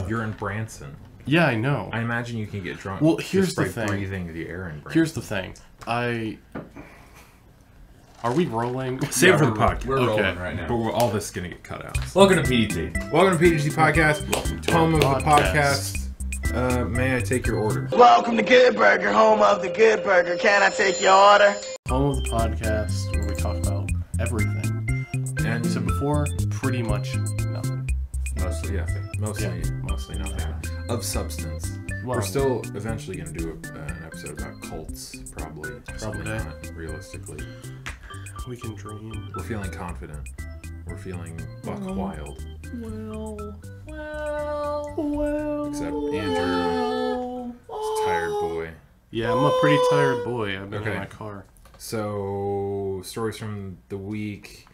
You're in Branson. Yeah, I know. I imagine you can get drunk. Well, here's just the by thing. breathing the air in Branson. Here's the thing. Are we rolling? Save it for the podcast. We're rolling right now. But all this is going to get cut out. Welcome to PDT. Welcome to PDT Podcast. Welcome to home our of the podcast. May I take your order? Welcome to Good Burger, home of the Good Burger. Can I take your order? Home of the podcast where we talk about everything. And So before, pretty much nothing. mostly nothing. Mostly nothing. Yeah. Of substance. Well, We're still eventually going to do an episode about cults, probably. Probably Someday. not, realistically. we can dream. We're feeling confident. We're feeling buck wild. Well. Except Andrew is a tired boy. Yeah, I'm a pretty tired boy. I've been Okay. in my car. So, stories from the week.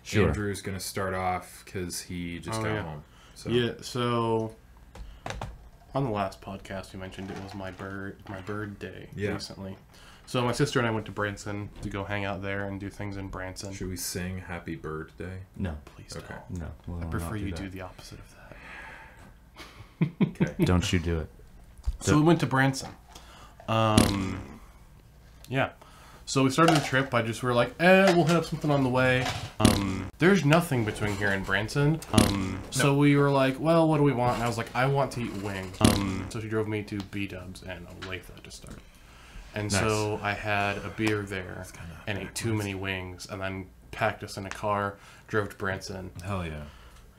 Sure. Andrew's going to start off because he just got home. So. Yeah, so on the last podcast we mentioned it was my bird day recently. So my sister and I went to Branson to go hang out there and do things in Branson. Should we sing Happy Bird Day? No. Please Okay. don't. No. We'll I prefer not you that. do the opposite of that. Okay. Don't you do it. So we went to Branson. Yeah. So we started the trip by we were like, we'll hit up something on the way. There's nothing between here and Branson. So we were like, well, what do we want? And I was like, I want to eat wings. So she drove me to B-Dubs and Olathe to start. And so I had a beer there and ate too many wings and then packed us in a car, drove to Branson. Hell yeah.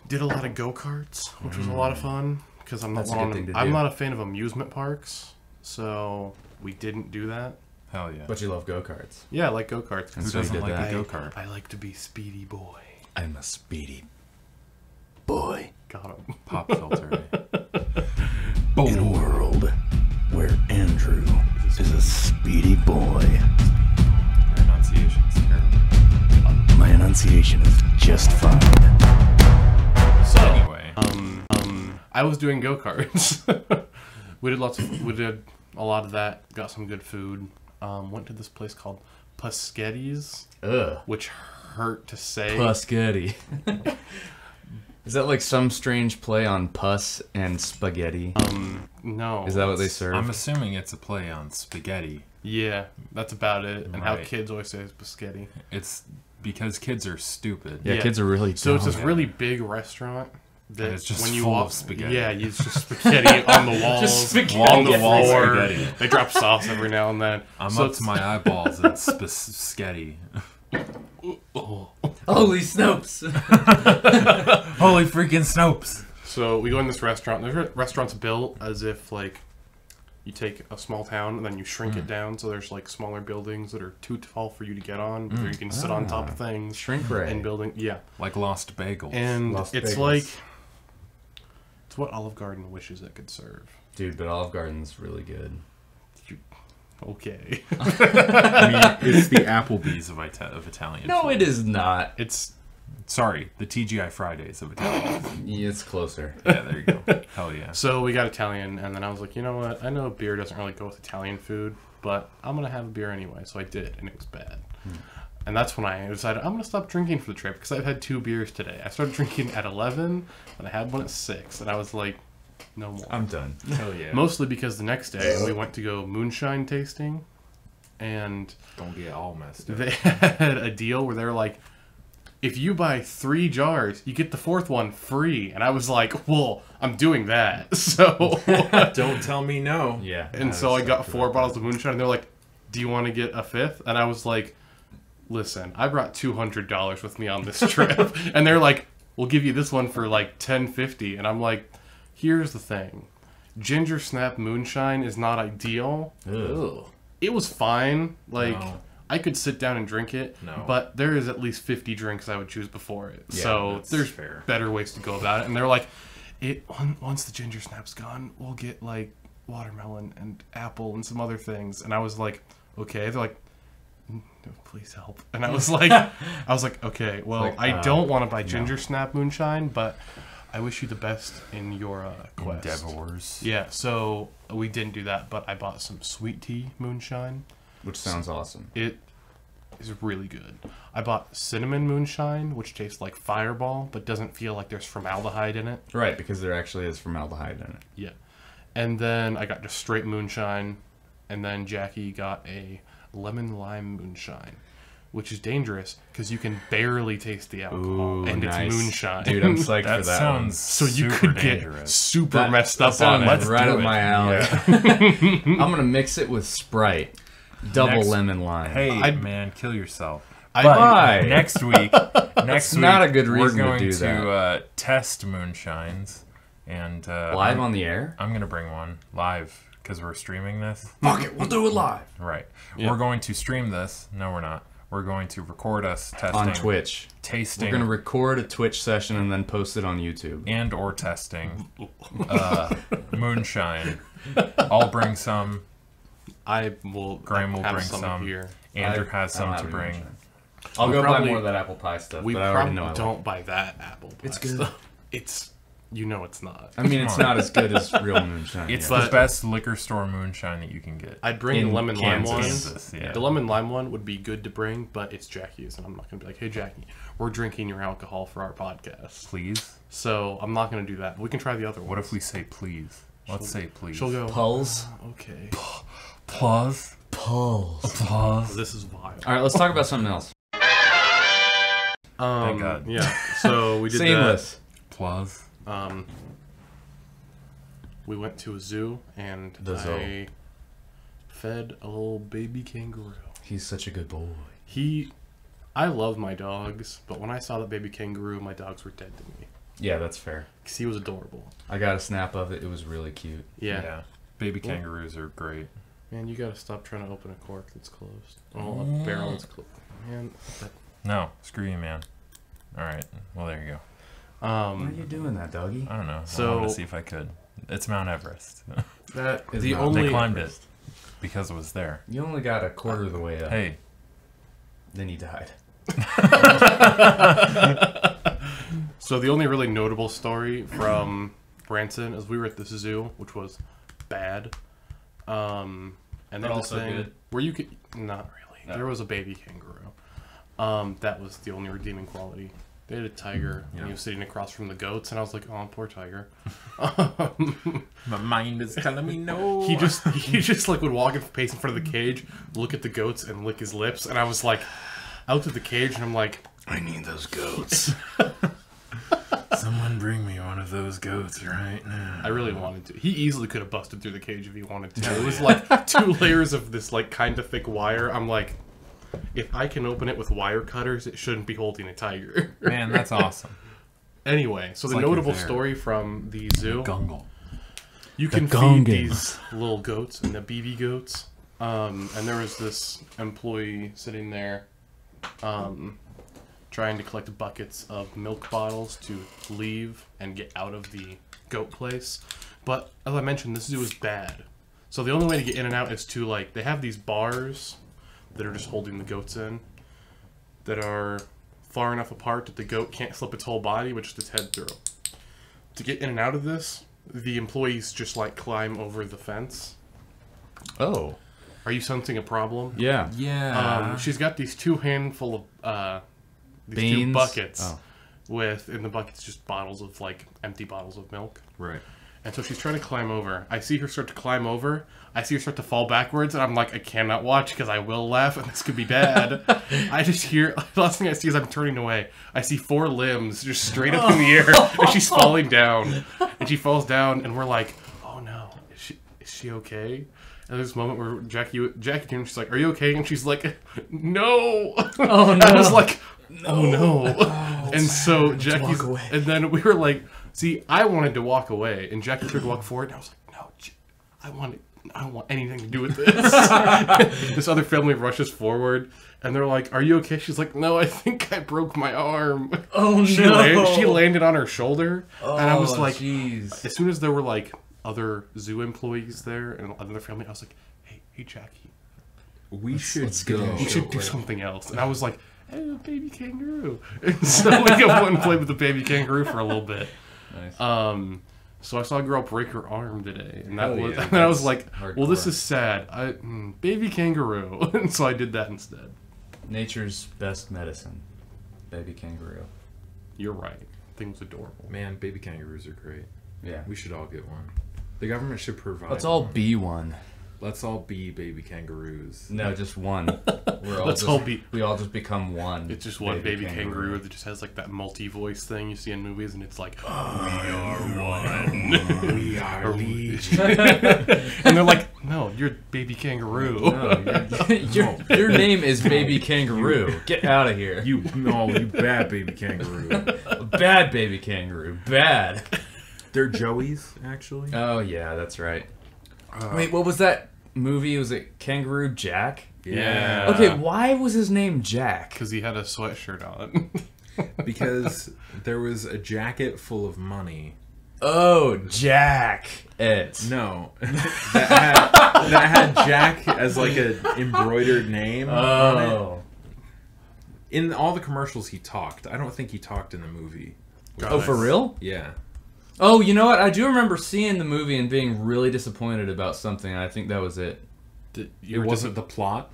Did a lot of go-karts, which was a lot of fun because I'm not That's a good thing to I'm do. not a fan of amusement parks. So we didn't do that. Hell yeah. But you love go-karts. Yeah, I like go-karts. And Who so you doesn't did like that. a go-kart? I like to be speedy boy. I'm a speedy boy. Got him. Pop filter. In a world where Andrew is a speedy boy, Pronunciation's terrible. my enunciation is just fine. So, Anyway. I was doing go-karts. we did a lot of that. Got some good food. Went to this place called Pusketti's, Ugh. which hurt to say. Pusketty. Is that like some strange play on pus and spaghetti? No. Is that what they serve? I'm assuming it's a play on spaghetti. Yeah, that's about it. And how Right. kids always say is Puschetti. It's because kids are stupid. Yeah, kids are really So it's dumb. this really big restaurant that And it's just when you full walk, of spaghetti. Yeah, it's just spaghetti on the walls, Just spaghetti on the everywhere. floor. They drop sauce every now and then. I'm so up to my eyeballs in spaghetti. Holy Snopes! Holy freaking Snopes! So we go in this restaurant. The restaurant's built as if like you take a small town and then you shrink it down. So there's like smaller buildings that are too tall for you to get on, but you can sit on top of things. Shrink ray. And building, yeah. Like Lost Bagels. And Lost it's Bagels. like it's what Olive Garden wishes it could serve. Dude, but Olive Garden's really good. Okay. I mean, it's the Applebee's of Italian No, food. it is not. It's Sorry, the TGI Fridays of Italian food. Yeah, it's closer. Yeah, there you go. Hell yeah. so we got Italian, and then I was like, you know what? I know beer doesn't really go with Italian food, but I'm gonna have a beer anyway. So I did, and it was bad. And that's when I decided I'm gonna stop drinking for the trip because I've had 2 beers today. I started drinking at 11, and I had one at 6, and I was like, no more. I'm done. Hell yeah. Mostly because the next day we went to go moonshine tasting, and Don't get all messed up. they had a deal where they were like, if you buy 3 jars, you get the 4th one free. And I was like, well, I'm doing that. So, Don't tell me no. Yeah. and so I got 4 bottles of moonshine, and they're like, do you want to get a 5th? And I was like, listen, I brought $200 with me on this trip. And they're like, we'll give you this one for like $10.50. And I'm like, here's the thing. Ginger snap moonshine is not ideal. Ugh. It was fine. Like, No. I could sit down and drink it, No. but there is at least 50 drinks I would choose before it. Yeah, so that's there's fair. better ways to go about it. And they're like, once the ginger snap's gone, we'll watermelon and apple and some other things. And I was like, okay. They're like, no, please help. And I was like, okay, well, like, I don't want to buy ginger snap moonshine, but I wish you the best in your quest. Endeavors. Yeah, so we didn't do that, but I bought some sweet tea moonshine. Which sounds awesome. It is really good. I bought cinnamon moonshine, which tastes like Fireball, but doesn't feel like there's formaldehyde in it. Right, because there actually is formaldehyde in it. Yeah. And then I got just straight moonshine, and then Jackie got a lemon lime moonshine, which is dangerous because you can barely taste the alcohol, and nice. It's moonshine. Dude, I'm psyched That for that one. sounds so you super could dangerous. get super That- messed that up on sounds it. Let's right do up it. my alley. Yeah. I'm gonna mix it with Sprite, double Next- lemon lime. Hey, man, kill yourself. Why? Next week, That's not a good reason to we're going do that. Test moonshines, and Live on the air? I'm gonna bring one live because we're streaming this. Fuck it, we'll do it live Right. Yeah. We're going to stream this. No, we're not. We're going to record us testing on Twitch. tasting, We're gonna record a Twitch session and then post it on YouTube. and or testing moonshine. I'll bring some. I will. Graham will have bring some some. here. Andrew I has don't some have to any bring. moonshine. I'll We go buy probably- more of that apple pie stuff, We but I already probably know I like don't buy that apple pie It's good. stuff. It's it's not. I mean, it's Come on. not as good as real moonshine. It's yeah. the best liquor store moonshine that you can get. I'd bring In the lemon lime one. Kansas, yeah. The lemon lime one would be good to bring, but it's Jackie's, and I'm not gonna be like, hey Jackie, we're drinking your alcohol for our podcast. Please. So I'm not gonna do that. We can try the other one. What if we say please? Let's say please. She'll go. Pulls. Okay. Pause. Pulls. Pause. This is vile. All right, let's talk about something else. Thank God. Yeah. So we did Seamless. Pause. that. We went to a zoo, and The zoo. I fed a little baby kangaroo. He's such a good boy. I love my dogs, but when I saw that baby kangaroo, my dogs were dead to me. Yeah, that's fair. Because he was adorable. I got a snap of it. It was really cute. Yeah. Baby kangaroos are great. Man, you gotta stop trying to open a cork that's closed. Oh, a barrel that's closed. Man, No, screw you, man. All right. Well, there you go. Why are you doing that, doggy? I don't know. I So- wanted to see if I could. It's Mount Everest. That is The not- only- They climbed it because it was there. You only got a quarter of the way up. Hey, Then he died. So the only really notable story from Branson is we were at this zoo, which was bad. And then But this also thing good? where you could not really. No. There was a baby kangaroo. That was the only redeeming quality. They had a tiger, and he was sitting across from the goats, and I was like, "Oh, poor tiger." my mind is telling me no. He just like would walk and pace in front of the cage, look at the goats, and lick his lips, and I was like, I looked at the cage, and I'm like, I need those goats. Someone bring me one of those goats right now. I really wanted to. He easily could have busted through the cage if he wanted to. It was like 2 layers of this like kind of thick wire. I'm like, if I can open it with wire cutters, it shouldn't be holding a tiger. Man, that's awesome. Anyway, so the like you're notable there. story from the zoo, Gungle. you can feed these little goats and the BB goats. And there was this employee sitting there trying to collect buckets of milk bottles to leave and get out of the goat place. But as I mentioned, this zoo is bad. So the only way to get in and out is to like, they have these bars that are just holding the goats in that are far enough apart that the goat can't slip its whole body, but just its head through. To get in and out of this, the employees just like climb over the fence. Oh. Are you sensing a problem? Yeah. Yeah. She's got these 2 handful of these 2 Beans? buckets Oh. with in the buckets just bottles of like empty bottles of milk. Right. And so she's trying to climb over. I see her start to climb over. I see her start to fall backwards, and I'm like, I cannot watch because I will laugh, and this could be bad. I just hear, the last thing I see is I'm turning away. I see 4 limbs just straight up in the air, and she's falling down. And she falls down, and we're like, oh no, is she okay? And there's this moment where Jackie came, and she's like, are you okay? And she's like, no. Oh no. I was like, oh no. And so Jackie's, walk away. and then we were like, see, I wanted to walk away, and Jackie tried to walk forward, and I was like, no, I don't want anything to do with this. This other family rushes forward, and they're like, are you okay? She's like, no, I think I broke my arm. Oh She landed on her shoulder, and I was like, jeez. as soon as there were like other zoo employees there and another family. I was like, hey Jackie, We should get go. in we should do something else. And I was like, hey, a baby kangaroo. And so we got one play with the baby kangaroo for a little bit. Nice. So I saw a girl break her arm today, and that Hell was, yeah, and I was that's like, hardcore. well, this is sad. Baby kangaroo, and so I did that instead. Nature's best medicine. Baby kangaroo. You're right. Thing's adorable. Man, baby kangaroos are great. Yeah. We should all get one. The government should provide. Let's all one. be one. Let's all be baby kangaroos. No, just one. Let's all be. We all just become one. It's just one baby kangaroo that just has like that multi-voice thing you see in movies, and it's like, we are one. We are legion. And they're like, no, you're baby kangaroo. No, your name is Baby Kangaroo. Get out of here. You bad baby kangaroo. Bad Baby Kangaroo. Bad. They're Joey's, actually. Oh, yeah, that's right. Wait, what was that movie? Was it Kangaroo Jack? Yeah. Okay, why was his name Jack? Because he had a sweatshirt on. Because there was a jacket full of money. Oh, Jack. No, that had Jack as like an embroidered name on it. Oh. In all the commercials, he talked. I don't think he talked in the movie. Oh, for real? Yeah. Oh, you know what? I do remember seeing the movie and being really disappointed about something. I think that was it. It wasn't the plot.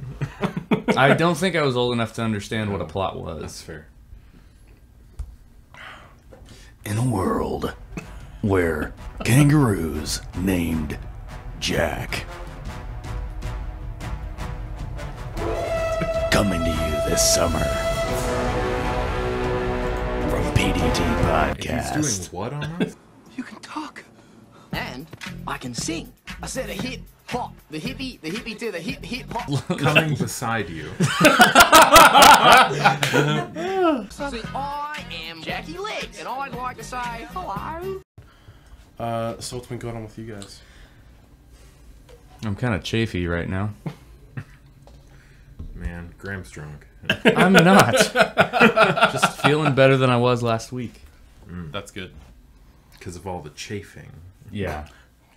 I don't think I was old enough to understand what a plot was. That's fair. In a world where kangaroos named Jack. Coming to you this summer from PDT Podcast. He's doing what on us? You can talk. And I can sing. I said a hip hop. The hippie to the hip hop. Coming beside you. See, I am Jackie Legs, and I'd like to say hello. So what's been going on with you guys? I'm kind of chafy right now. Man, Graham's drunk. I'm not. Just feeling better than I was last week. That's good. Because of all the chafing. Yeah.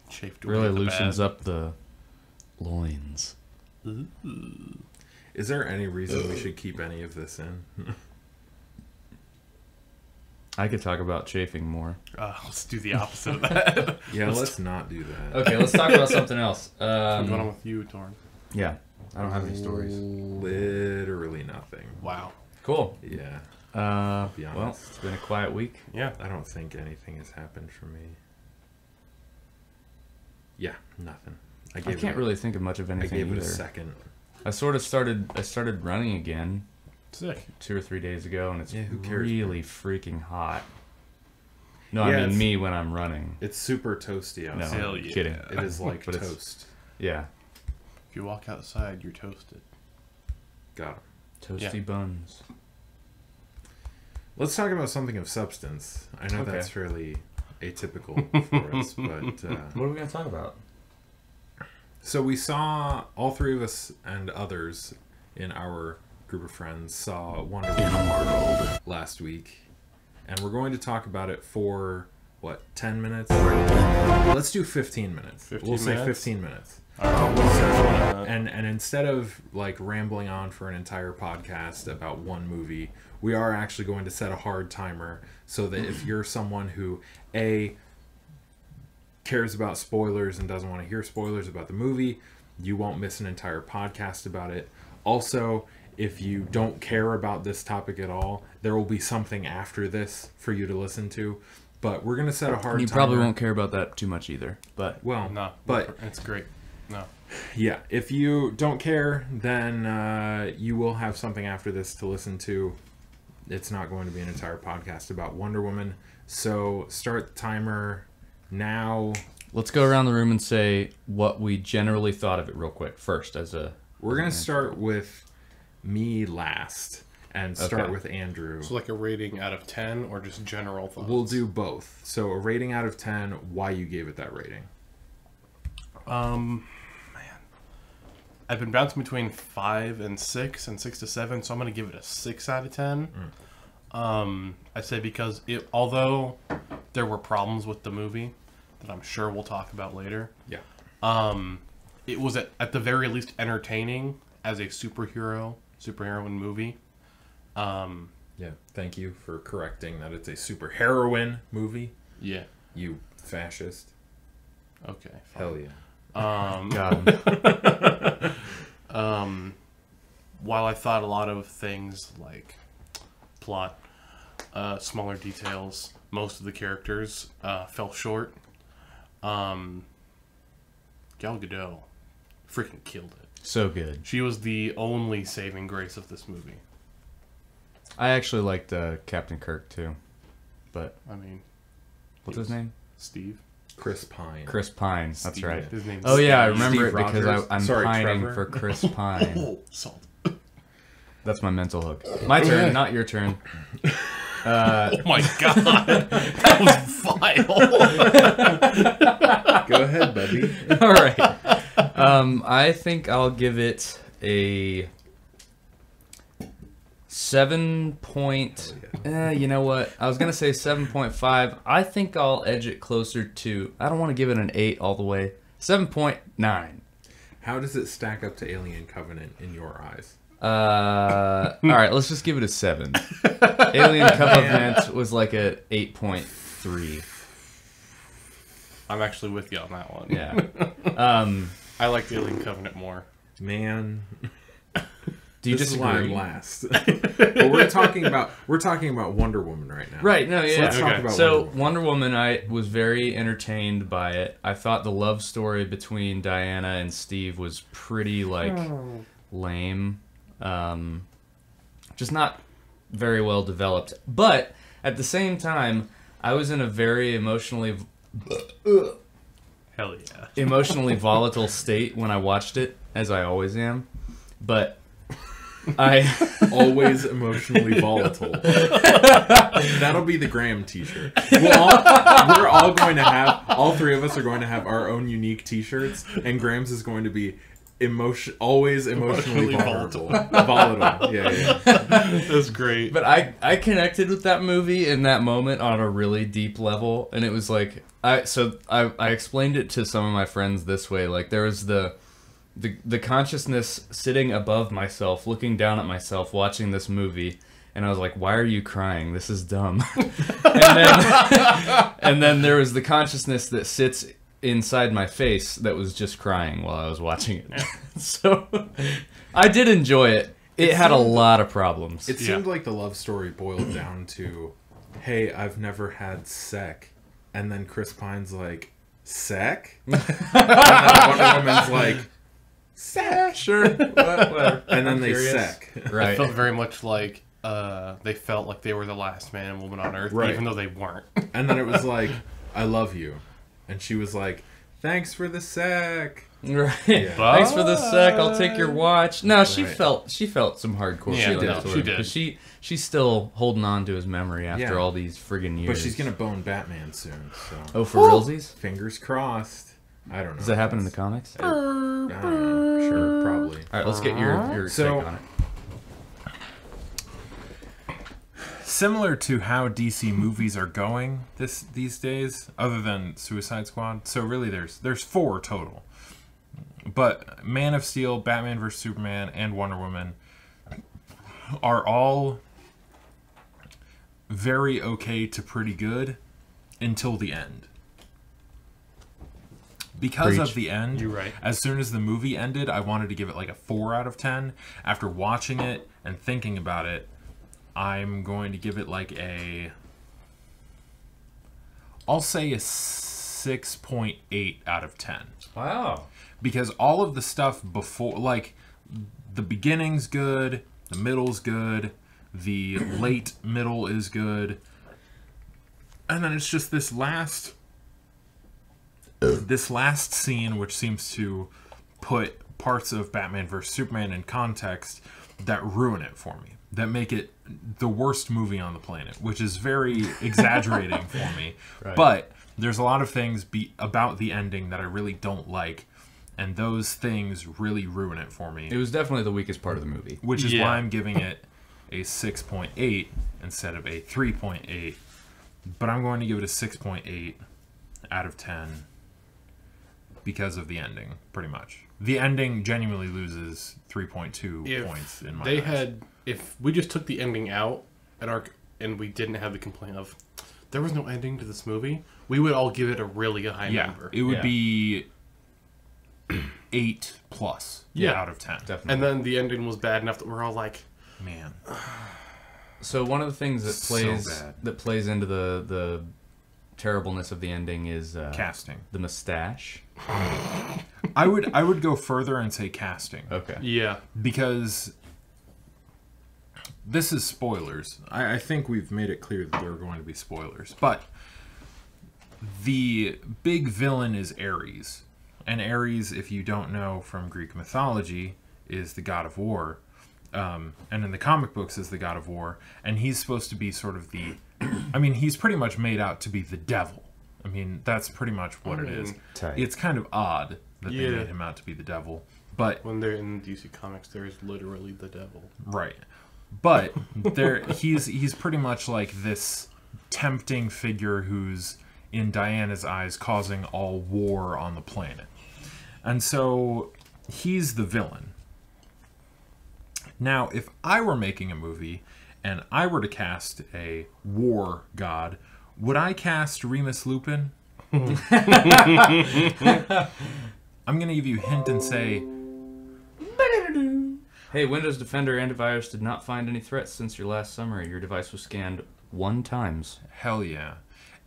Chafed Really away the loosens bad. up the loins. Is there any reason we should keep any of this in? I could talk about chafing more. Let's do the opposite of that. Yeah, let's not do that. Okay, let's talk about something else. What's going on with you, Torn? Yeah, I don't have any stories. Literally nothing. Wow. Cool. Yeah. Be Well, honest. it's been a quiet week. Yeah. I don't think anything has happened for me. Yeah, nothing. I can't really think of much of I anything gave it either. a second. I started running again Sick. 2 or 3 days ago, and it's Yeah, who cares, really freaking hot. No, Yeah, I mean it's- me when I'm running. It's super toasty No, outside. Hell I'm yeah. kidding. It is like But it's- toast. Yeah, If you walk outside, you're toasted. Got 'em. toasty Yeah. buns. Let's talk about something of substance. I know Okay. that's fairly atypical for us, but What are we gonna talk about? so we saw, all three of us and others in our group of friends saw Wonder In Woman a world last week, and we're going to talk about it for, what, 10 minutes? Let's do 15 minutes. 15 we'll say minutes? 15 minutes. Alright. And instead of like rambling on for an entire podcast about one movie, we are actually going to set a hard timer so that if you're someone who cares about spoilers and doesn't want to hear spoilers about the movie, you won't miss an entire podcast about it. Also, if you don't care about this topic at all, there will be something after this for you to listen to. But we're going to set a hard You timer. probably won't care about that too much either. But Well, No, but it's great. No. yeah, if you don't care, then you will have something after this to listen to. It's not going to be an entire podcast about Wonder Woman. So start the timer now. let's go around the room and say what we generally thought of it real quick first. We're going to start with me last and start Okay. with Andrew. So like a rating out of 10 or just general thoughts? We'll do both. So a rating out of 10, why you gave it that rating. Man. I've been bouncing between 5 and 6 and 6 to 7, so I'm going to give it a 6 out of 10. I'd say because although there were problems with the movie, that I'm sure we'll talk about later. Yeah. It was at the very least entertaining as a superheroine movie. Yeah. Thank you for correcting that it's a super heroine movie. Yeah. You fascist. Okay. Hell yeah. Got him. While I thought a lot of things like plot, smaller details, most of the characters fell short. Gal Gadot freaking killed it. So good. She was the only saving grace of this movie. I actually liked Captain Kirk too, but I mean, what's his name? Steve. Chris Pine. Chris Pine. That's Steve. right. His name's Oh yeah, I Steve. remember Steve it because Rogers. I'm Sorry, pining Trevor. for Chris Pine. Oh, salt. That's my mental hook. My turn, not your turn. Oh my god, that was vile. Go ahead, Bubby. All right. I think I'll give it a 7 point. You know what? I was gonna say 7.5. I think I'll edge it closer to. I don't want to give it an 8 all the way. 7.9. How does it stack up to Alien Covenant in your eyes? All right, let's just give it a 7. Alien Covenant was like a 8.3. I'm actually with you on that one. Yeah. I like Alien Covenant more. Man, Do you this is why I'm disagree? last. But we're talking about Wonder Woman right now. Right, no, yeah. let's talk Okay. about So Wonder Woman. Wonder Woman, I was very entertained by it. I thought the love story between Diana and Steve was pretty lame, just not very well developed. But at the same time, I was in a very emotionally Hell yeah. volatile state when I watched it, as I always am. But I Always emotionally volatile. That'll be the Graham T-shirt. We're all going to have. All three of us are going to have our own unique T-shirts, and Graham's is going to be always emotionally volatile. Volatile. Yeah. That's great. But I connected with that movie in that moment on a really deep level, and it was like I explained it to some of my friends this way. Like there was the consciousness sitting above myself, looking down at myself, watching this movie, and I was like, "Why are you crying? This is dumb." and then there was the consciousness that sits inside my face that was just crying while I was watching it. So I did enjoy it. It had a lot of problems. It seemed like the love story boiled down to, "Hey, I've never had sec," and then Chris Pine's like, "Sec," and then Wonder Woman's like, "Sec." Sure. Whatever. And then they Curious. sec. It Right. felt very much like they felt like they were the last man and woman on Earth, Right. even though they weren't. And then it was like, "I love you," and she was like, "Thanks for the sec." Right. Yeah. Thanks for the sec. I'll take your watch. No, she Right. felt some hardcore Yeah, feelings no, for she him, did. 'cause she's still holding on to his memory after Yeah. all these friggin' years. But she's gonna bone Batman soon, so Oh, for realsies? fingers crossed. I don't know. Does that happen in the comics? I don't know. Sure, probably. All right, let's get your So- take on it. Similar to how DC movies are going these days, other than Suicide Squad. So really, there's 4 total. But Man of Steel, Batman vs Superman, and Wonder Woman are all very okay to pretty good until the end. Because Preach. of the end, You're right. as soon as the movie ended, I wanted to give it like a 4 out of 10. After watching it and thinking about it, I'm going to give it like I'll say a 6.8 out of 10. Wow. Because all of the stuff before, like, the beginning's good, the middle's good, the late middle is good, and then it's just this last scene, which seems to put parts of Batman vs Superman in context that ruin it for me, that make it the worst movie on the planet, which is very exaggerating for me. Right. But there's a lot of things about the ending that I really don't like, and those things really ruin it for me, It was definitely the weakest part of the movie. which is Yeah. why I'm giving it a 6.8 instead of a 3.8. But I'm going to give it a 6.8, out of 10 because of the ending, pretty much. The ending genuinely loses 3.2 points in my eyes. If we just took the ending out and we didn't have the complaint of there was no ending to this movie, we would all give it a really high number. It would be 8 plus out of 10. Definitely. And then the ending was bad enough that we're all like, Man. So one of the things that plays into the terribleness of the ending is Casting. the mustache. I would go further and say casting. Okay. yeah. Because this is spoilers. I think we've made it clear that there are going to be spoilers. But the big villain is Ares. And Ares, if you don't know from Greek mythology, is the god of war. And in the comic books is the god of war. And he's supposed to be sort of the... I mean, he's pretty much made out to be the devil. I mean, that's pretty much what it is. Tight. It's kind of odd that they made him out to be the devil. But When they're in DC Comics, there is literally the devil. right. But he's pretty much like this tempting figure who's in Diana's eyes causing all war on the planet. And so he's the villain. Now, if I were making a movie and I were to cast a war god, would I cast Remus Lupin? I'm going to give you a hint and say... Hey, Windows Defender Antivirus did not find any threats since your last summary. Your device was scanned 1 time. Hell yeah.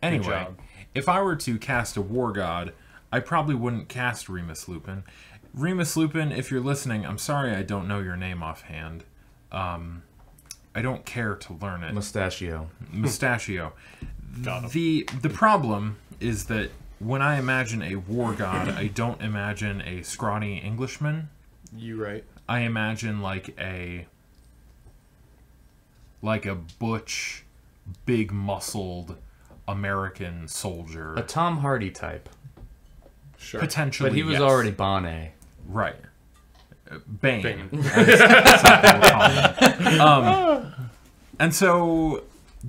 Anyway, job. if I were to cast a war god, I probably wouldn't cast Remus Lupin. Remus Lupin, if you're listening, I'm sorry I don't know your name offhand. I don't care to learn it. Mustachio. Mustachio. The problem is that when I imagine a war god, I don't imagine a scrawny Englishman. You right. I imagine like a butch, big muscled American soldier. A Tom Hardy type. Sure. Potentially, But he was yes. already Bonnet. Right. Bane. Bane. And so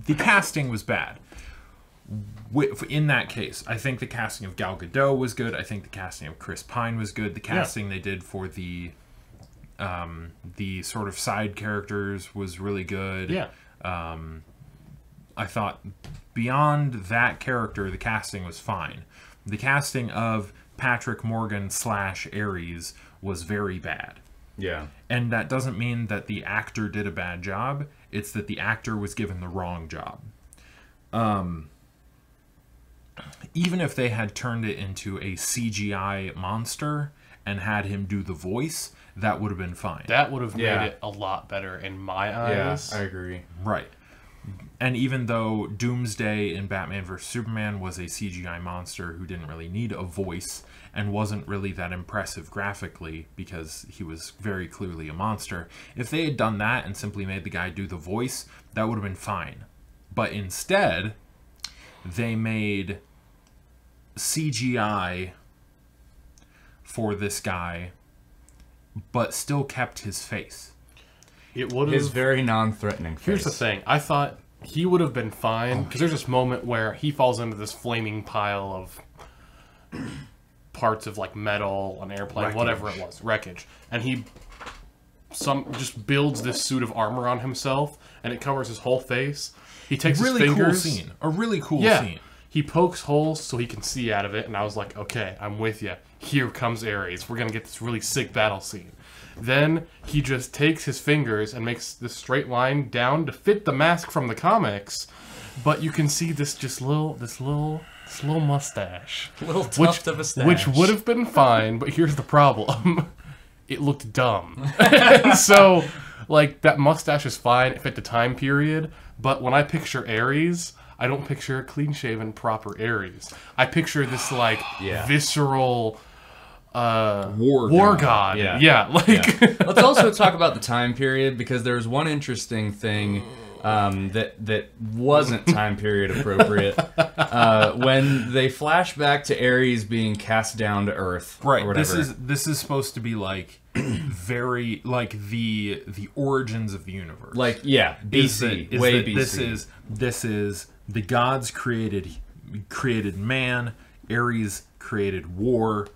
the casting was bad. In that case, I think the casting of Gal Gadot was good. I think the casting of Chris Pine was good. The casting they did for the sort of side characters was really good. Yeah. I thought beyond that character, the casting was fine. The casting of Patrick Morgan / Ares was very bad. Yeah. And that doesn't mean that the actor did a bad job. It's that the actor was given the wrong job. Even if they had turned it into a CGI monster and had him do the voice, that would have been fine. That would have Yeah. made it a lot better in my Yeah, eyes. I agree. Right. And even though Doomsday in Batman vs. Superman was a CGI monster who didn't really need a voice and wasn't really that impressive graphically because he was very clearly a monster, if they had done that and simply made the guy do the voice, that would have been fine. But instead, they made CGI for this guy, but still kept his face. It would His have. very non-threatening face. Here's the thing. I thought he would have been fine because there's this moment where he falls into this flaming pile of parts of like metal, an airplane, whatever it was, wreckage, and he just builds this suit of armor on himself, and it covers his whole face. He takes Really his fingers. cool scene. A really cool Yeah. scene. He pokes holes so he can see out of it, and I was like, okay, I'm with you. Here comes Ares. We're going to get this really sick battle scene. Then he just takes his fingers and makes this straight line down to fit the mask from the comics, but you can see this little mustache. Little tuft of a stash. Which would have been fine, but here's the problem. It looked dumb. And so, like, that mustache is fine if at the time period, but when I picture Ares, I don't picture a clean-shaven, proper Ares. I picture this, like, visceral war god. Yeah. Like... Let's also talk about the time period, because there's one interesting thing that wasn't time period appropriate. When they flash back to Ares being cast down to Earth, Right. or whatever. This is supposed to be like very like the origins of the universe. Like, yeah, Is BC, that- is way that BC. This is the gods created man Ares created war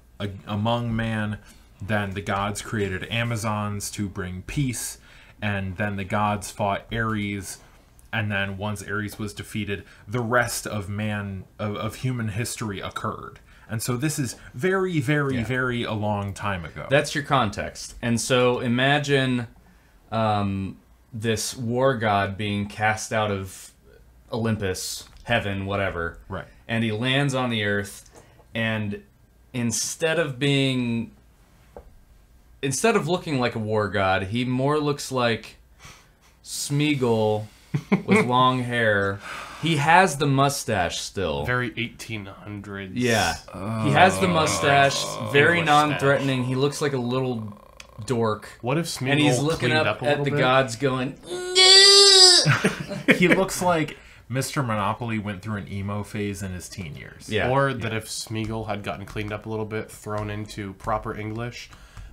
among man. Then the gods created Amazons to bring peace. And then the gods fought Ares. And then once Ares was defeated, the rest of of human history occurred. And so this is very, very, very a long time ago. That's your context. And so imagine this war god being cast out of Olympus, heaven, whatever. Right. And he lands on the earth, and instead of looking like a war god, he more looks like Smeagol with long hair. He has the mustache still. Very 1800s. Yeah. He has the mustache, very mustache. non-threatening. He looks like a little dork. What if Smeagol And he's looking cleaned up a at little the bit? gods going, He looks like Mr. Monopoly went through an emo phase in his teen years. yeah. Or that if Smeagol had gotten cleaned up a little bit, thrown into proper English,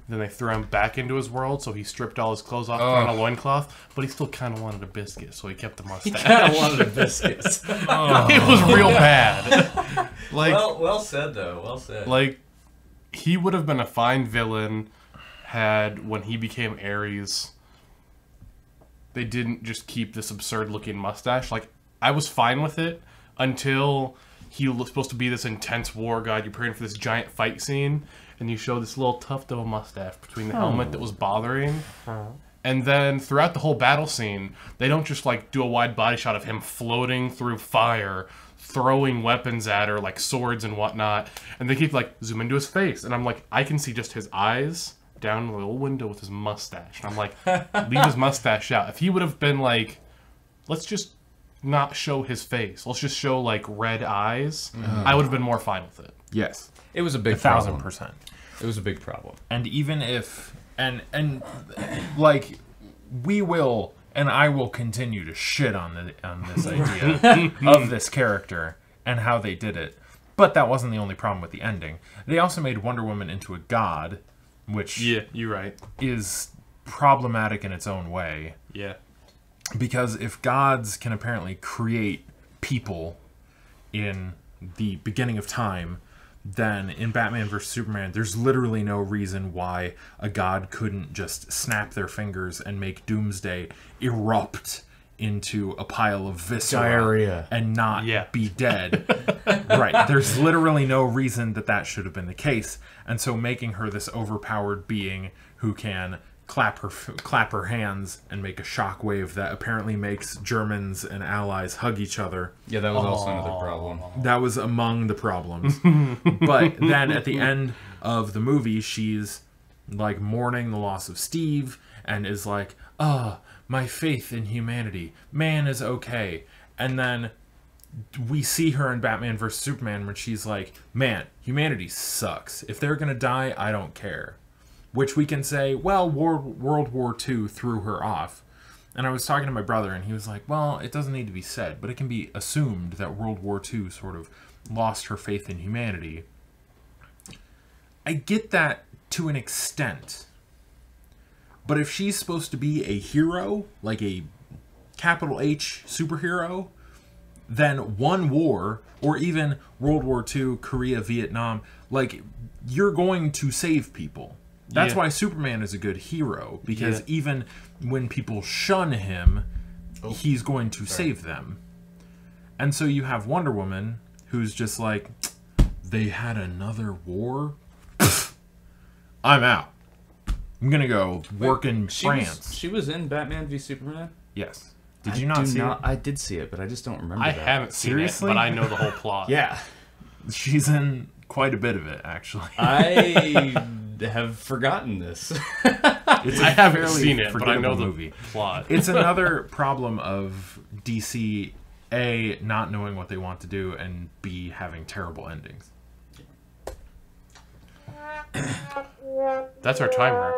then they threw him back into his world, so he stripped all his clothes off, put on a loincloth, but he still kind of wanted a biscuit, so he kept the mustache. kind of wanted a biscuit. It was real bad. Like, well said, though. Well said. like, he would have been a fine villain had, when he became Ares, they didn't just keep this absurd-looking mustache. Like, I was fine with it until he was supposed to be this intense war god. You're preparing for this giant fight scene, and you show this little tuft of a mustache between the helmet that was bothering. And then throughout the whole battle scene, they don't just like do a wide body shot of him floating through fire, throwing weapons at her like swords and whatnot, and they keep like zoom into his face, and I'm like, I can see just his eyes down the little window with his mustache. And I'm like, leave his mustache out. If he would have been like, let's just not show his face, let's just show like red eyes, I would have been more fine with it. Yes. it was a big problem. 1,000%. It was a big problem. And even if and like we will and I will continue to shit on this idea of this character and how they did it. But that wasn't the only problem with the ending. They also made Wonder Woman into a god, which You're right. is problematic in its own way. Yeah. Because if gods can apparently create people in the beginning of time, then in Batman vs. Superman, there's literally no reason why a god couldn't just snap their fingers and make Doomsday erupt into a pile of viscera Diarrhea. and not be dead. Right. There's literally no reason that should have been the case. And so making her this overpowered being who can clap her hands and make a shockwave that apparently makes Germans and allies hug each other. Yeah, that was also another problem. That was among the problems. But then at the end of the movie, she's like mourning the loss of Steve and is like, my faith in humanity. Man is okay. And then we see her in Batman vs. Superman when she's like, man, humanity sucks. If they're going to die, I don't care. Which we can say, well, World War II threw her off. And I was talking to my brother, and he was like, well, it doesn't need to be said, but it can be assumed that World War II sort of lost her faith in humanity. I get that to an extent. But if she's supposed to be a hero, like a capital H superhero, then one war, or even World War II, Korea, Vietnam, like, you're going to save people. That's why Superman is a good hero, because even when people shun him, he's going to save them. And so you have Wonder Woman, who's just like, they had another war? I'm out. I'm going to go work in France. She was in Batman v Superman? Yes. Did you not see it? I did see it, but I just don't remember I that. haven't seen Seriously? it, but I know the whole plot. Yeah. She's in quite a bit of it, actually. I have forgotten this. It's a I haven't fairly seen it, but I know forgettable the movie. plot. It's another problem of DC, A, not knowing what they want to do, and B, having terrible endings. That's our timer.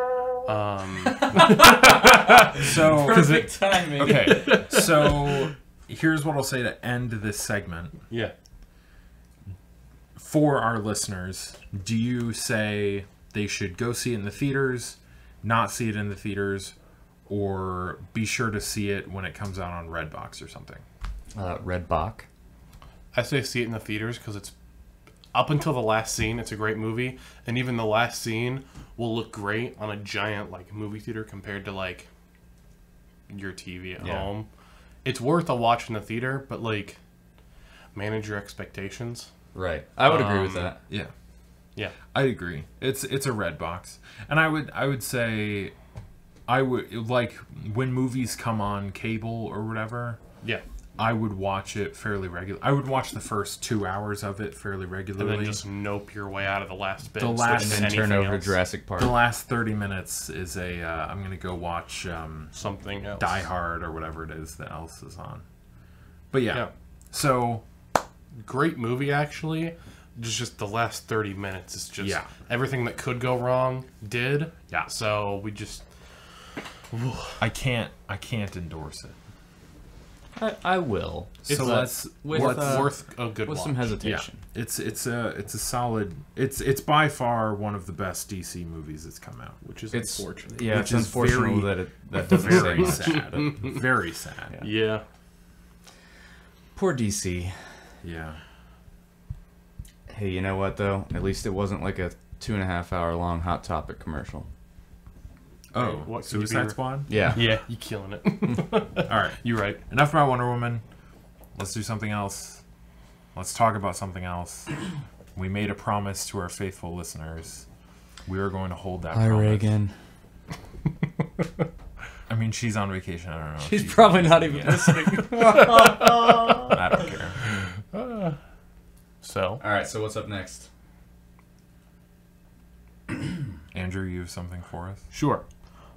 So, Perfect timing. okay, so here's what I'll say to end this segment. Yeah. For our listeners, do you say they should go see it in the theaters, not see it in the theaters, or be sure to see it when it comes out on Redbox or something? Red Bach. I say see it in the theaters because it's up until the last scene, it's a great movie, and even the last scene will look great on a giant like movie theater compared to like your TV at home. It's worth a watch in the theater, but like manage your expectations. Right. I would agree with that. Yeah. Yeah. I agree. It's a red box. And I would say I would like when movies come on cable or whatever, Yeah. I would watch it fairly regularly. I would watch the first 2 hours of it fairly And regularly. then just nope your way out of the last bit. The last- And then turn over to Jurassic Park. the last 30 minutes is a I'm going to go watch something else. Die Hard or whatever it is that else is on. But yeah. Yeah. So Great movie, actually. Just the last 30 minutes is just everything that could go wrong did. Yeah. So we just I can't endorse it. I will. It's let's worth a good With watch. some hesitation. It's a solid. It's by far one of the best DC movies that's come out, Which is It's unfortunate. Yeah, Which it's is unfortunate very- that doesn't say very much. sad. Very sad. Yeah. Poor DC. Yeah. Hey, you know what though? At least it wasn't like a 2.5 hour long Hot Topic commercial. Oh, what could you be Suicide re- Squad. Yeah. Yeah, you killing it. All right. You're right. Enough about Wonder Woman. Let's do something else. Let's talk about something else. We made a promise to our faithful listeners. We are going to hold that Hi, promise. Reagan. I mean, she's on vacation. I don't know. if She's probably not even listening. I don't care. So, All right, so what's up next? Andrew, you have something for us? sure.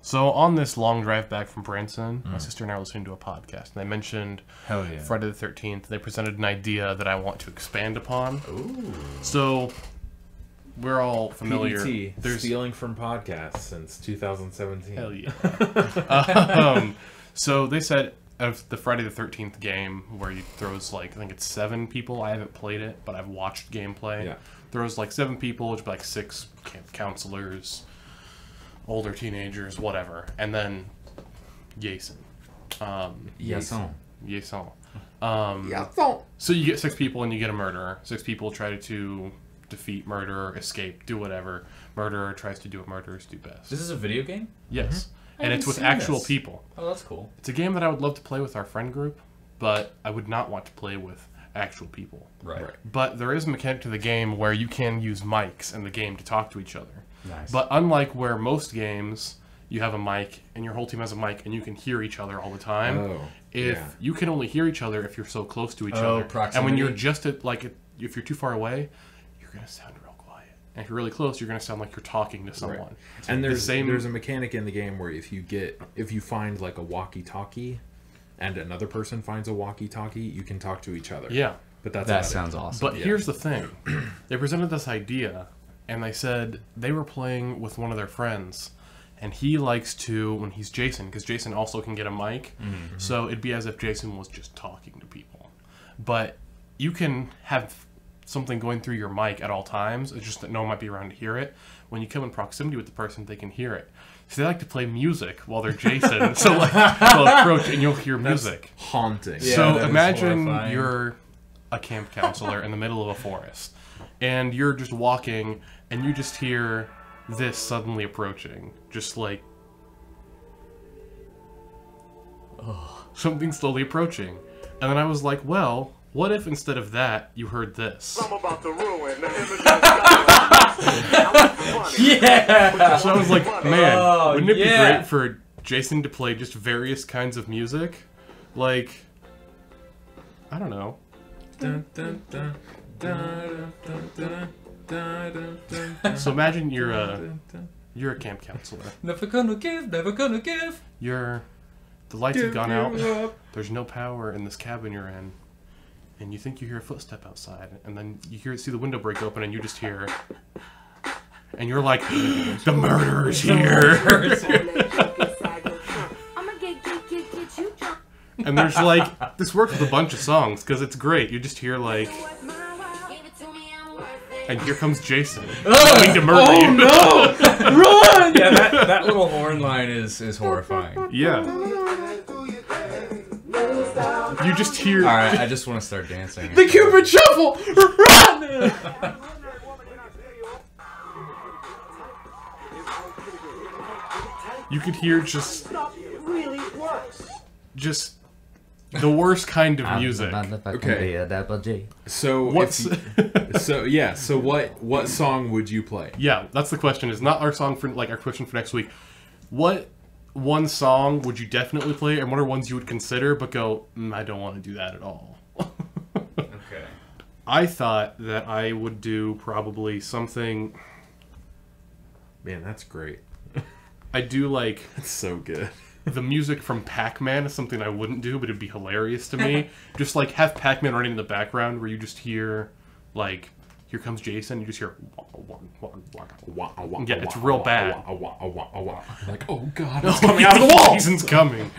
So on this long drive back from Branson, my sister and I were listening to a podcast, and they mentioned Hell yeah. Friday the 13th. They presented an idea that I want to expand upon. Ooh. So we're all familiar. There's stealing from podcasts since 2017. Hell yeah. So they said of the Friday the 13th game where you throws like, I think it's 7 people. I haven't played it, but I've watched gameplay. Yeah. Throws like 7 people, which would be like 6 camp counselors, older teenagers, whatever. And then Jason. Jason. Jason. So you get 6 people and you get a murderer. 6 people try to defeat murderer, escape, do whatever. Murderer tries to do what murderers do best. This is a video game? Yes. And haven't it's with seen actual this. people. Oh, that's cool. It's a game that I would love to play with our friend group, but I would not want to play with actual people. Right. But there is a mechanic to the game where you can use mics in the game to talk to each other. Nice. But unlike where most games you have a mic and your whole team has a mic and you can hear each other all the time, Oh, if yeah. you can only hear each other if you're so close to each Oh, other. proximity. And when you're just at like if you're too far away, you're gonna sound real quiet. And if you're really close, you're gonna sound like you're talking to someone. Right. And there's the same. there's a mechanic in the game where if you find like a walkie-talkie and another person finds a walkie-talkie, you can talk to each other. Yeah. But that's That about it. sounds awesome. But here's the thing. They presented this idea, and they said they were playing with one of their friends, and he likes to, when he's Jason, because Jason also can get a mic, so it'd be as if Jason was just talking to people. But you can have something going through your mic at all times, it's just that no one might be around to hear it. When you come in proximity with the person, they can hear it. So they like to play music while they're Jason, so like they'll approach and you'll hear music. Haunting. Yeah, So that is imagine horrifying. you're a camp counselor in the middle of a forest, and you're just walking, and you just hear this suddenly approaching, just like something slowly approaching. And then I was like, well, what if instead of that, you heard this? I'm about to ruin the image Yeah! So I was like, man, Oh, wouldn't it be yeah. great for Jason to play just various kinds of music? Like, I don't know. Dun, dun, dun, dun, dun, dun, dun, dun, dun, So imagine you're a dun, dun. camp counselor. Never gonna give, never gonna give. The lights have gone out. Give up. There's no power in this cabin you're in. And you think you hear a footstep outside, and then you see the window break open, and you just hear, and you're like, the murderer's here. And there's this works with a bunch of songs because it's great. You just hear and here comes Jason, going to murder you. no! Run! Yeah, that little horn line is horrifying. Yeah. You just hear. All right, I just want to start dancing. The Cupid Shuffle! Run! You could hear just the worst kind of music. Okay. So What's what song would you play? Yeah, that's the question. Is not our song for like our question for next week. What one song would you definitely play, and what are ones you would consider but go, I don't want to do that at all. Okay. I thought that I would do probably something. Man, that's great. I do like That's so good. the music from Pac-Man is something I wouldn't do, but it'd be hilarious to me. Just like have Pac-Man running in the background where you just hear like, here comes Jason, you just hear yeah, it's real bad. Like, oh god, it's coming out of the wall. Jason's coming.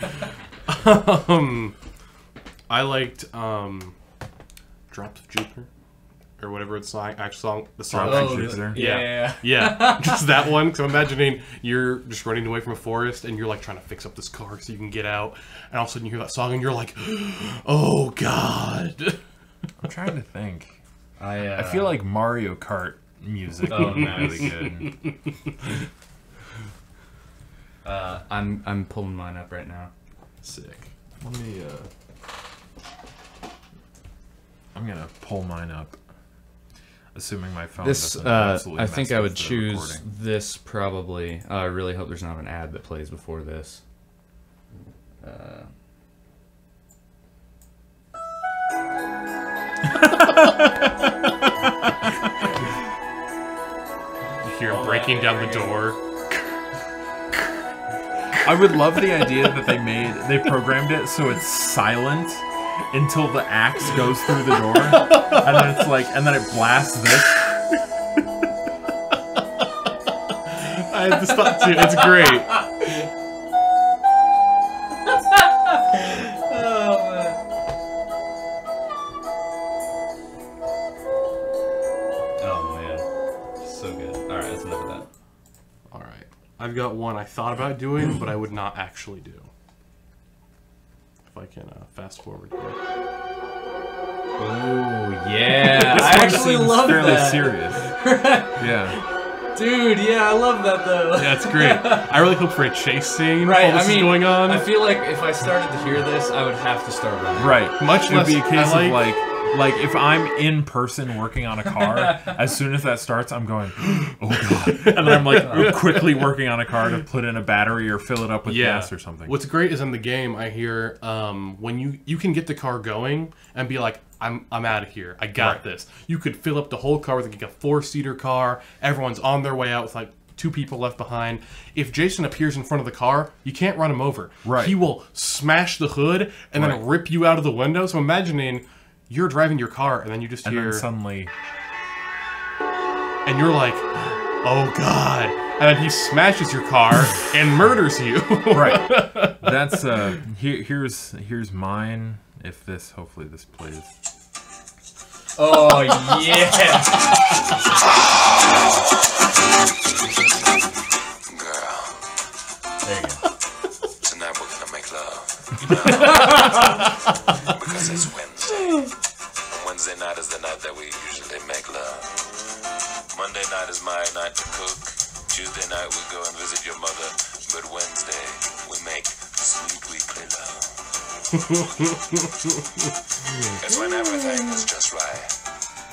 I liked Drops of Jupiter. Or whatever it's like, the song. Oh, Jupiter. Yeah. Yeah, just that one. Because I'm imagining you're just running away from a forest and you're like trying to fix up this car so you can get out, and all of a sudden you hear that song and you're like, "Oh God!" I'm trying to think. I feel like Mario Kart music would be really good. I'm pulling mine up right now. Sick. Let me. I'm gonna pull mine up. Assuming my phone This, doesn't absolutely I think mess I with would the choose recording. this probably. I really hope there's not an ad that plays before this. You hear him breaking down the door. I would love the idea that they programmed it so it's silent until the axe goes through the door, and then it's like, and then it blasts this. I had this thought too. It's great. Oh man, so good. All right, that's enough of that. All right, I've got one I thought about doing, but I would not actually do. If I can fast forward here. Oh yeah, I actually Seems love fairly that. serious. Yeah. Dude, yeah, I love that though. Yeah, it's great. I really hope for a chase scene Right, while this is going on. I feel like if I started to hear this, I would have to start running. Right. Much It would be a less- case I of like if I'm in person working on a car, as soon as that starts, I'm going, oh god, and then I'm like quickly working on a car to put in a battery or fill it up with gas or something. What's great is in the game, I hear when you can get the car going and be like, I'm out of here. I got this. You could fill up the whole car with like a 4-seater car. Everyone's on their way out with like 2 people left behind. If Jason appears in front of the car, you can't run him over. Right. He will smash the hood and then rip you out of the window. So imagining you're driving your car and then you just and hear, then suddenly, and you're like, oh god, and then he smashes your car and murders you. right. That's here's mine. If this, hopefully this plays. Oh yeah. There you go. Tonight we're gonna make love. Because it's Wednesday. And Wednesday night is the night that we usually make love. Monday night is my night to cook. Tuesday night we go and visit your mother. But Wednesday we make sweet weekly love. It's when everything is just right.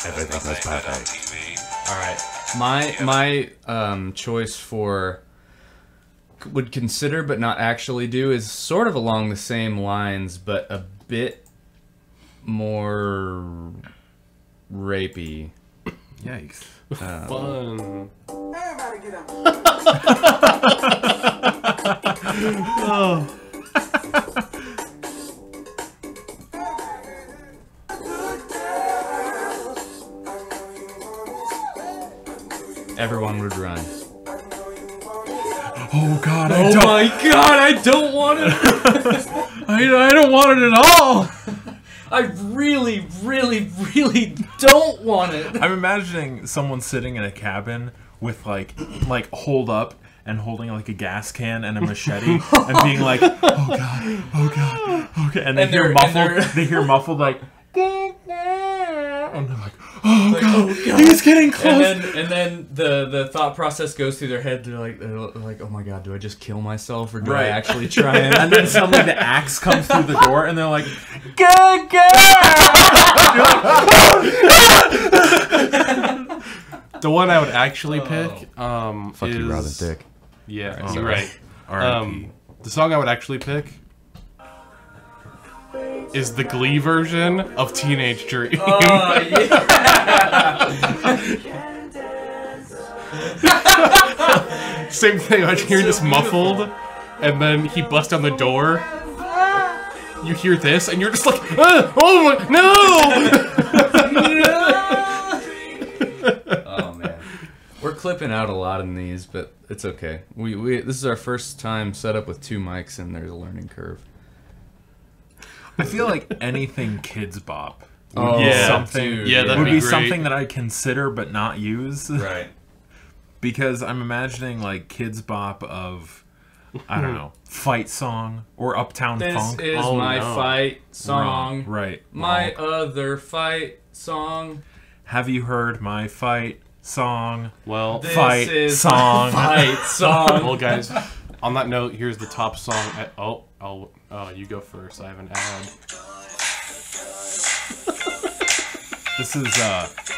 Everything is On perfect. TV. All right. My choice for would consider but not actually do is sort of along the same lines, but a bit more rapey. Yikes. Fun. Everyone would run. Oh god, Oh my god, I don't want it. I don't want it at all. I really, really, really don't want it. I'm imagining someone sitting in a cabin with like hold up and holding like a gas can and a machete and being like, oh god, oh god, okay, and they hear muffled like, and they're like, oh god, he's getting close. And then the thought process goes through their head. They're like, oh my god, do I just kill myself or do I actually try and? And then suddenly the axe comes through the door and they're like, The one I would actually pick Fuck is... you, Robin Thicke. Yeah, you're right. R.I.P. The song I would actually pick is the Glee version of Teenage Dream. Oh, yeah. Same thing, I hear this muffled, and then he busts down the door. You hear this, and you're just like, ah, oh my, no! Oh man, we're clipping out a lot in these, but it's okay. We this is our first time set up with 2 mics, and there's a learning curve. I feel like anything Kids Bop Oh, would be yeah, something. dude, yeah, that'd would be be great. something that I consider but not use. Right. Because I'm imagining like Kids Bop of, I don't know, Fight Song or Uptown This Funk. is Oh, my no. fight song. Wrong. Right. My Wrong. other fight song. Have you heard my fight song? Well, This Fight is song. my fight song. well, guys, on that note, here's the top song. You go first. I have an ad. This is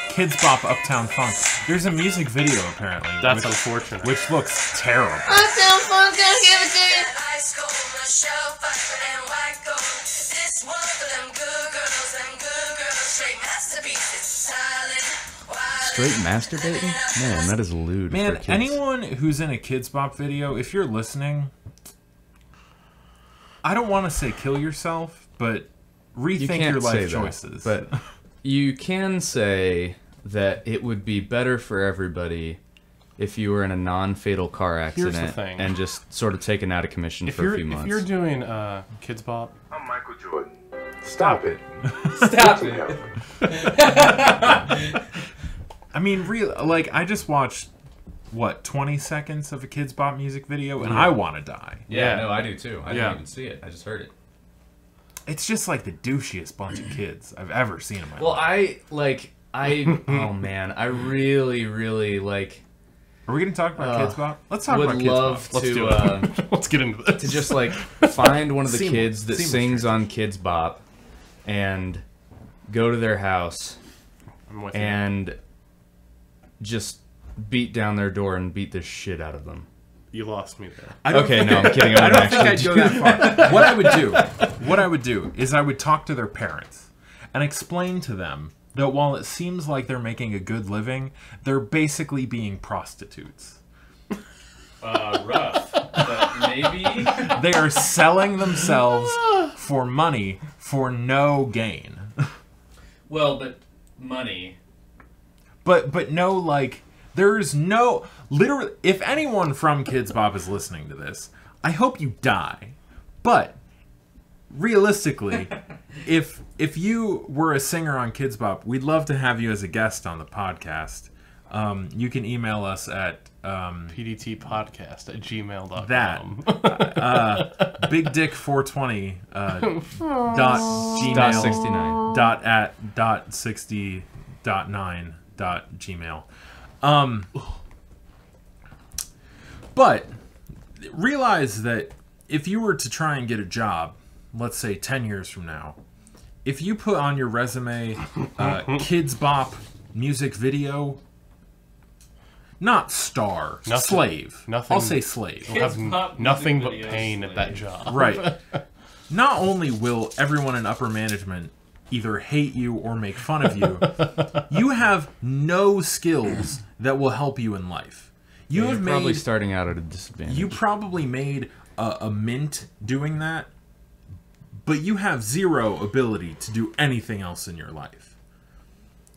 Kids Bop Uptown Funk. There's a music video apparently. That's which, unfortunate. which looks terrible. Uptown Funk, gonna give it to you. Straight masturbating? Man, that is lewd. Man, for kids. anyone who's in a Kids Bop video, if you're listening, I don't want to say kill yourself, but You rethink can't your say life that, choices. but you can say that it would be better for everybody if you were in a non-fatal car Here's the accident thing. and just sort of taken out of commission for a few months. If you're doing Kids Bop, I'm Michael Jordan. Stop it. Stop it. I mean, like I just watched 20 seconds of a Kids Bop music video, and I want to die. Yeah, no, I do too. I Yeah. didn't even see it. I just heard it. It's just like the douchiest bunch of kids I've ever seen in my Well, life. oh man, I really, really like. Are we going to talk about Kids Bop? Let's talk Would about Kids love Bop. let's to do it. Let's get into this. to just like find one of the Seamless- kids that seamless sings on Kids Bop, and go to their house I'm with you. and just beat down their door and beat the shit out of them. You lost me there. I don't Okay, think no, I'm kidding. I I don't think I'd actually go that far. What I would do is I would talk to their parents and explain to them that while it seems like they're making a good living, they're basically being prostitutes. Rough, but maybe. They are selling themselves for money for no gain. Well, but money. But no, like, there's no... Literally, if anyone from Kids Bop is listening to this, I hope you die. But, realistically, if you were a singer on Kids Bop, we'd love to have you as a guest on the podcast. You can email us at... pdtpodcast@gmail.com. that bigdick420 dot gmail Dot 69. dot at dot 60 dot 9 dot gmail. But realize that if you were to try and get a job, let's say 10 years from now, if you put on your resume Kids Bop music video, not star, Nothing- slave. nothing- I'll say slave. You'll have Kids Bop nothing but music pain videos, at that like- job. Right. Not only will everyone in upper management either hate you or make fun of you, you have no skills that will help you in life. You You're have probably made... starting out at a disadvantage. You probably made a mint doing that, but you have zero ability to do anything else in your life.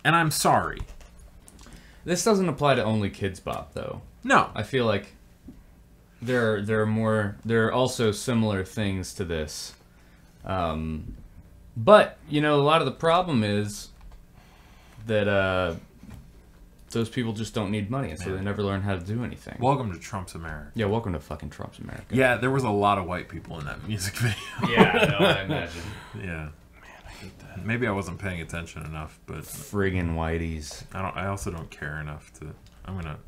And I'm sorry. This doesn't apply to only Kids Bop, though. No. I feel like there are also similar things to this. But you know, a lot of the problem is that those people just don't need money, and so they never learn how to do anything. Welcome to Trump's America. Yeah, welcome to fucking Trump's America. Yeah, there was a lot of white people in that music video. Yeah, no, I imagine. Yeah. Man, I hate that. Maybe I wasn't paying attention enough, but Friggin' whiteys. I also don't care enough to. I'm gonna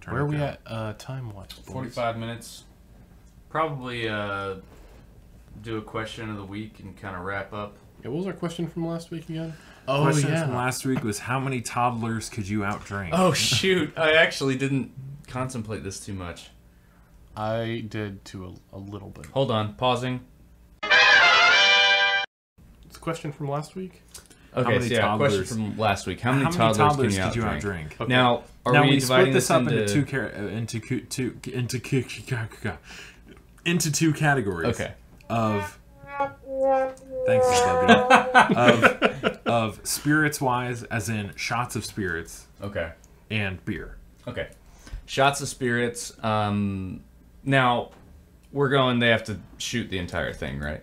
turn. Where are we down. at time-wise? 45 minutes. Probably do a question of the week and kind of wrap up. Yeah, what was our question from last week again? Question from last week was how many toddlers could you outdrink? Oh shoot! I actually didn't contemplate this too much. I did to a little bit. Hold on, pausing. It's a question from last week? Okay, so yeah, question from last week. How many toddlers can you outdrink? Okay. Now, now we we dividing split this up into two categories. Okay. Of thanks, Bubby. of spirits wise, as in shots of spirits. Okay. And beer. Okay. Shots of spirits. Now we're going. They have to shoot the entire thing, right?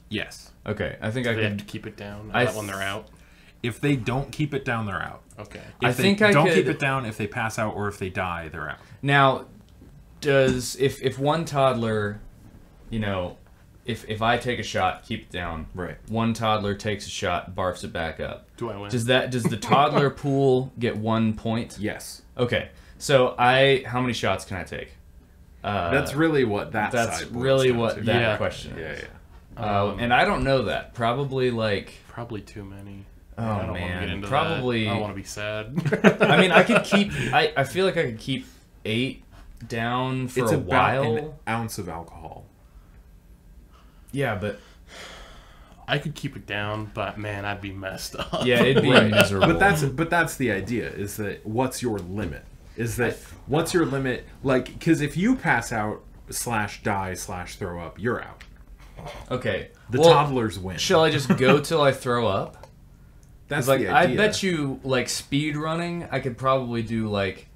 Yes. Okay. I think I They could have to keep it down when they're out. If they don't keep it down, they're out. Okay. If they don't keep it down, if they pass out or if they die, they're out. Now, if one toddler, you know, if I take a shot, keep it down. Right. One toddler takes a shot, barfs it back up. Do I win? Does the toddler pool get 1 point? Yes. Okay. So how many shots can I take? That's really what that. That's side boils really down what to. that question is. Yeah. And I don't know that. Probably too many. Oh I don't man. want to get into Probably. that. I don't want to be sad. I mean, I could keep. I feel like I could keep 8 down for it's a about while. an ounce of alcohol. Yeah, but I could keep it down, but man, I'd be messed up. yeah, it'd be miserable. But that's the idea. Is that what's your limit? What's your limit? Like, because if you pass out / die / throw up, you're out. Okay. The toddlers win. Shall I just go till I throw up? That's like the idea. I bet you, like speed running, I could probably do like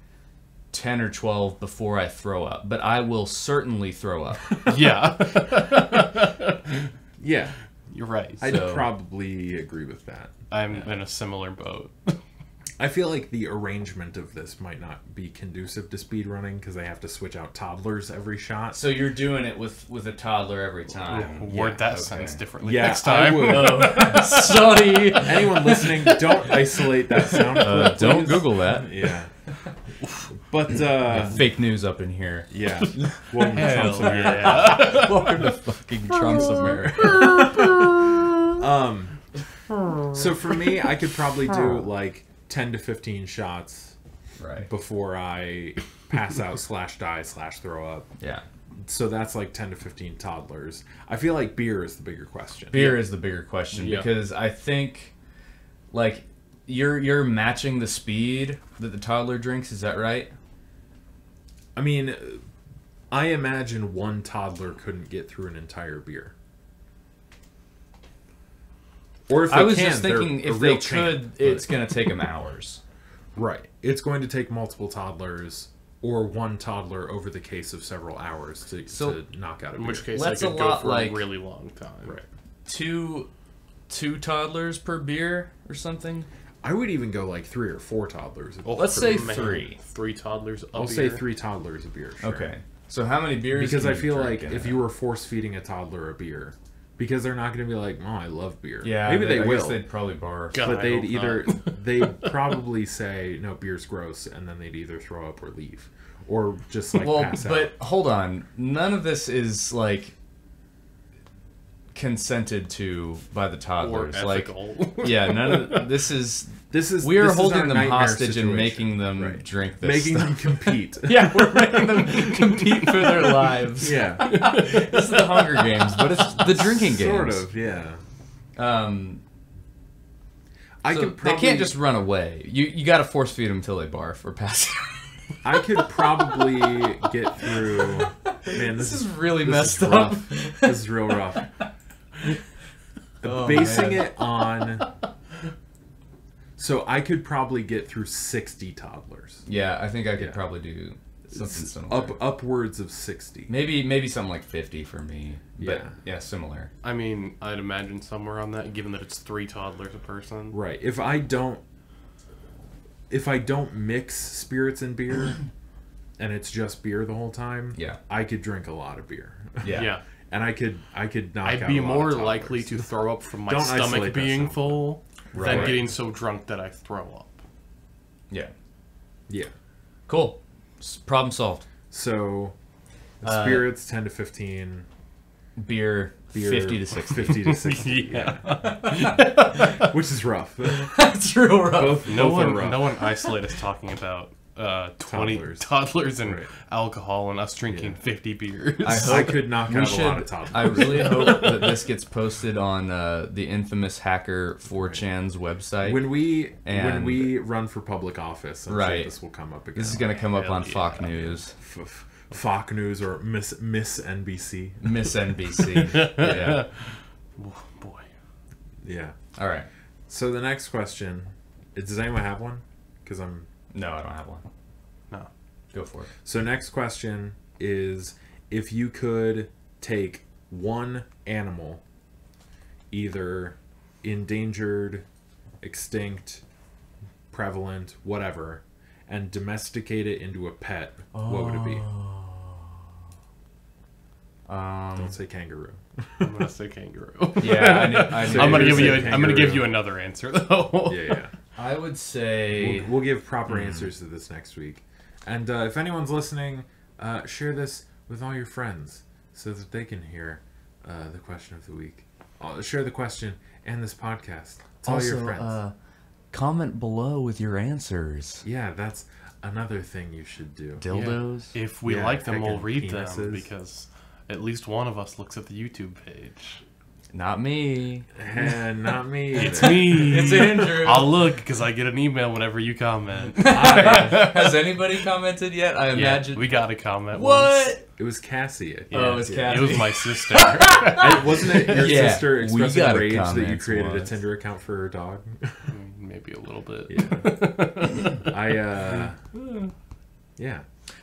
10 or 12 before I throw up, but I will certainly throw up. Yeah. Yeah. You're right. I'd probably agree with that. I'm in a similar boat. I feel like the arrangement of this might not be conducive to speedrunning because they have to switch out toddlers every shot. So you're doing it with a toddler every time. Word that sentence differently Yeah, next time. I would. Oh, sorry. Anyone listening, don't isolate that sound clip. Don't please. Google that. Yeah. But fake news up in here. yeah. Welcome to Trump's Hell America. yeah. Welcome to fucking Trump's America. So for me, I could probably do like 10 to 15 shots Right. before I pass out / die / throw up. Yeah. So that's like 10 to 15 toddlers. I feel like beer is the bigger question. Beer is the bigger question because I think like you're matching the speed that the toddler drinks, is that right? I mean, I imagine one toddler couldn't get through an entire beer. Or if they I was can, just thinking they're a if they real could, champ, it's but- going to take them hours. Right. It's going to take multiple toddlers or one toddler over the case of several hours to knock out a beer. In which case, That's I a could go lot for like- a really long time. Right. Two toddlers per beer or something? I would even go like 3 or 4 toddlers. Let's say Man, 3. 3 toddlers. I'll say 3 toddlers a beer. Sure. Okay. So how many beers? Because can I you feel drink like in if it? you were force feeding a toddler a beer, because they're not going to be like, "Oh, I love beer." Yeah, maybe they I will. guess they'd probably barf. God, But I they'd hope either not. they'd probably say no, beer's gross, and then they'd either throw up or leave, or just like Well, pass out. but hold on. None of this is like consented to by the Or toddlers. Like, ethical. yeah, none of this is. this We are is holding our them nightmare hostage and situation. making them Right. drink this. making stuff. them compete. Yeah, we're making them compete for their lives. Yeah, This is the Hunger Games, but it's the drinking games. sort of. Yeah, I So could probably, they can't just run away. You got to force feed them until they barf or pass out. I could probably get through. Man, This is really this is messed up. rough. This is real rough. Oh, Basing man. it on. So I could probably get through 60 toddlers. Yeah, I think I could Yeah. probably do Something similar. Upwards of 60. Maybe something like 50 for me. But Yeah. Similar. I mean, I'd imagine somewhere on that, given that it's 3 toddlers a person. Right. If I don't mix spirits and beer, and it's just beer the whole time, I could drink a lot of beer. Yeah. And I could knock out I'd be a lot more of toddlers. likely to throw up from my Don't stomach isolate that being sound. full than Right. getting so drunk that I throw up. Yeah. Yeah. Cool. Problem solved. So, spirits 10 to 15. Beer 50 to 60. 50 to 60. Which is rough. That's real rough. Both are rough. No one isolate us talking about 20 toddlers and alcohol and us drinking 50 beers. I could knock out a lot of toddlers. I really hope that this gets posted on the infamous hacker 4chan's website. When we run for public office, I'm sure this will come up again. This is going to come up on Fox News. Fox News or Miss NBC. Miss NBC. Yeah. Boy. Yeah. All right. So the next question, does anyone have one? Because No, I don't have one. No. Go for it. So next question is, if you could take one animal, either endangered, extinct, prevalent, whatever, and domesticate it into a pet, what would it be? Don't say kangaroo. I'm gonna say kangaroo. Yeah, I'm gonna give you another answer though. Yeah. I would say we'll give proper answers to this next week. And if anyone's listening, share this with all your friends so that they can hear the question of the week. Share the question and this podcast to all your friends. Comment below with your answers. Yeah, that's another thing you should do. Dildos. Yeah. If we like them, we'll freaking read penises. them because at least one of us looks at the YouTube page. Not me. And not me. It's me. It's Andrew. I'll look because I get an email whenever you comment. Has anybody commented yet? I imagine. We got a comment. What? Once. It was Cassie. Oh, it was Cassie. It was my sister. Wasn't it your Yeah, sister we expressing got a rage that you comment created a once. Tinder account for her dog? Maybe a little bit. Yeah.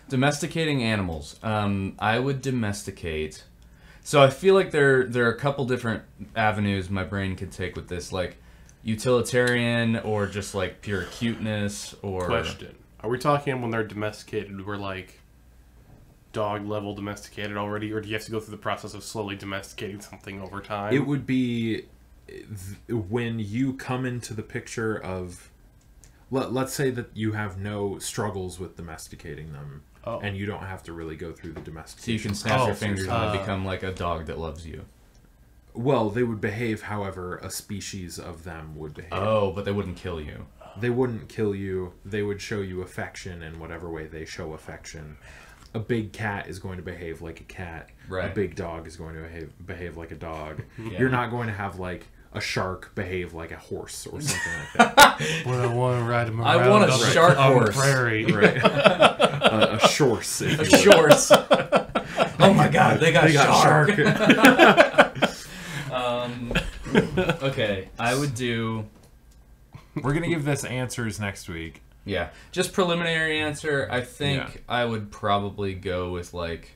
Domesticating animals. I would domesticate. So I feel like there are a couple different avenues my brain could take with this, like utilitarian or just like pure cuteness or. Question: are we talking when they're domesticated? We're like dog level domesticated already, or do you have to go through the process of slowly domesticating something over time? It would be when you come into the picture of, let's say that you have no struggles with domesticating them, and you don't have to really go through the domestication. So you can snap your fingers and they become like a dog that loves you. Well, they would behave however a species of them would behave. Oh, but they wouldn't kill you. They wouldn't kill you. They would show you affection in whatever way they show affection. A big cat is going to behave like a cat. Right. A big dog is going to behave like a dog. Yeah. You're not going to have like a shark behave like a horse or something like that. But I want to ride him around. I want a shark on the horse. prairie. Right. A shorse. A shorts. Oh my god, they got shark. Okay, I would do. We're gonna give this answers next week. Yeah, just preliminary answer. I think I would probably go with like.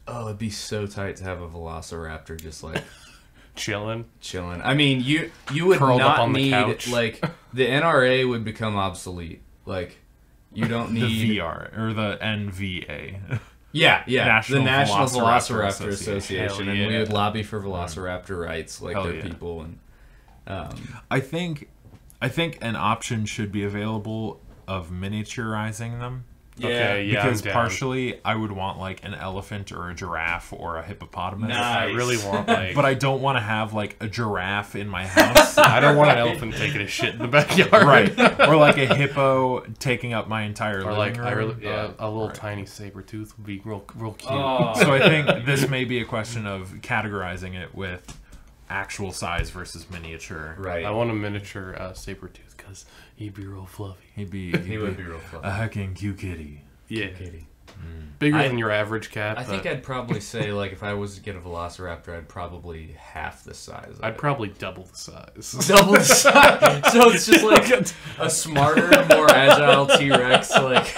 Oh, it'd be so tight to have a velociraptor just like chilling. I mean, you would Curled up not on the need couch. like the NRA would become obsolete. Like you don't need The VR or the NVA. Yeah, National the National Velociraptor Velociraptor Association. Association, Hell and we yeah. would lobby for Velociraptor rights, like Hell their yeah. people. And I think an option should be available of miniaturizing them. Okay, yeah, because I'm down. partially I would want like an elephant or a giraffe or a hippopotamus. I really want like. But I don't want to have like a giraffe in my house. I don't want an elephant taking a shit in the backyard. Right. Or like a hippo taking up my entire Or living like room. a little tiny saber tooth would be real cute. So I think this may be a question of categorizing it with actual size versus miniature. right, I want a miniature saber tooth because he'd be real fluffy. He would be he would be real fun. a heckin' cute kitty. Yeah. Bigger than your average cat. I think I'd probably say, like, if I was to get a Velociraptor, I'd probably half the size of I'd probably double the size. double the size. So it's just like a smarter, more agile T-Rex. Like,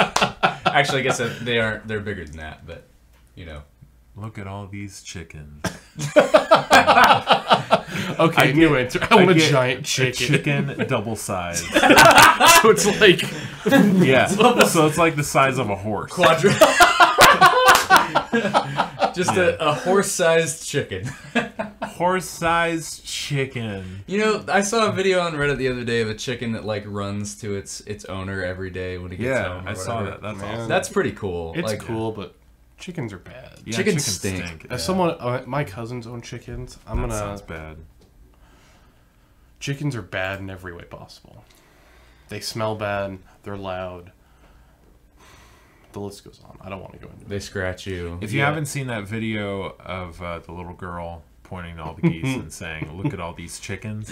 actually, I guess they're bigger than that, but you know. Look at all these chickens. Okay, new answer. I want a giant chicken. Chicken double size. So it's like, Yeah. So it's like the size of a horse. Just a horse-sized chicken. Horse-sized chicken. You know, I saw a video on Reddit the other day of a chicken that like runs to its owner every day when he gets home. Yeah, I saw that. That's awesome. That's pretty cool. it's like, cool, but chickens are bad. Yeah, chickens stink. As someone, my cousins own chickens. That sounds bad. Chickens are bad in every way possible. They smell bad. They're loud. The list goes on. I don't want to go into it. They scratch you. If you haven't seen that video of the little girl pointing to all the geese and saying, "Look at all these chickens,"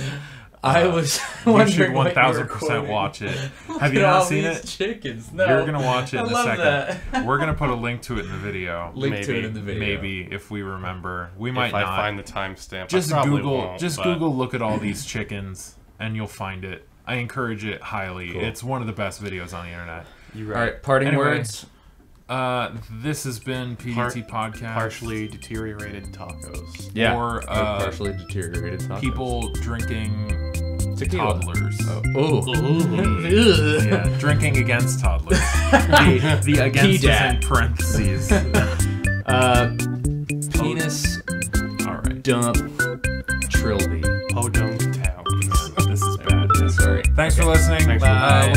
I was you should wondering what you were 1000% quoting. watch it. Look Have you at not all seen these it? Chickens. No. You're gonna watch it in I a love second. that. We're gonna put a link to it in the video. Link to it in the video. Maybe if we remember. We might If not. I find the timestamp, Just I probably Google. won't, Just but Google. Look at all these chickens, and you'll find it. I encourage it highly. Cool. It's one of the best videos on the internet. You're All right. right, parting Anyway. words. This has been PDT Podcast. Partially deteriorated tacos. Yeah. Or partially deteriorated tacos. people drinking Tequila. toddlers. Oh. Yeah, drinking against toddlers. the against is in parentheses. Penis All right. dump trilby. Podunk Town. This is bad. Sorry. Thanks for listening. Thanks for Bye.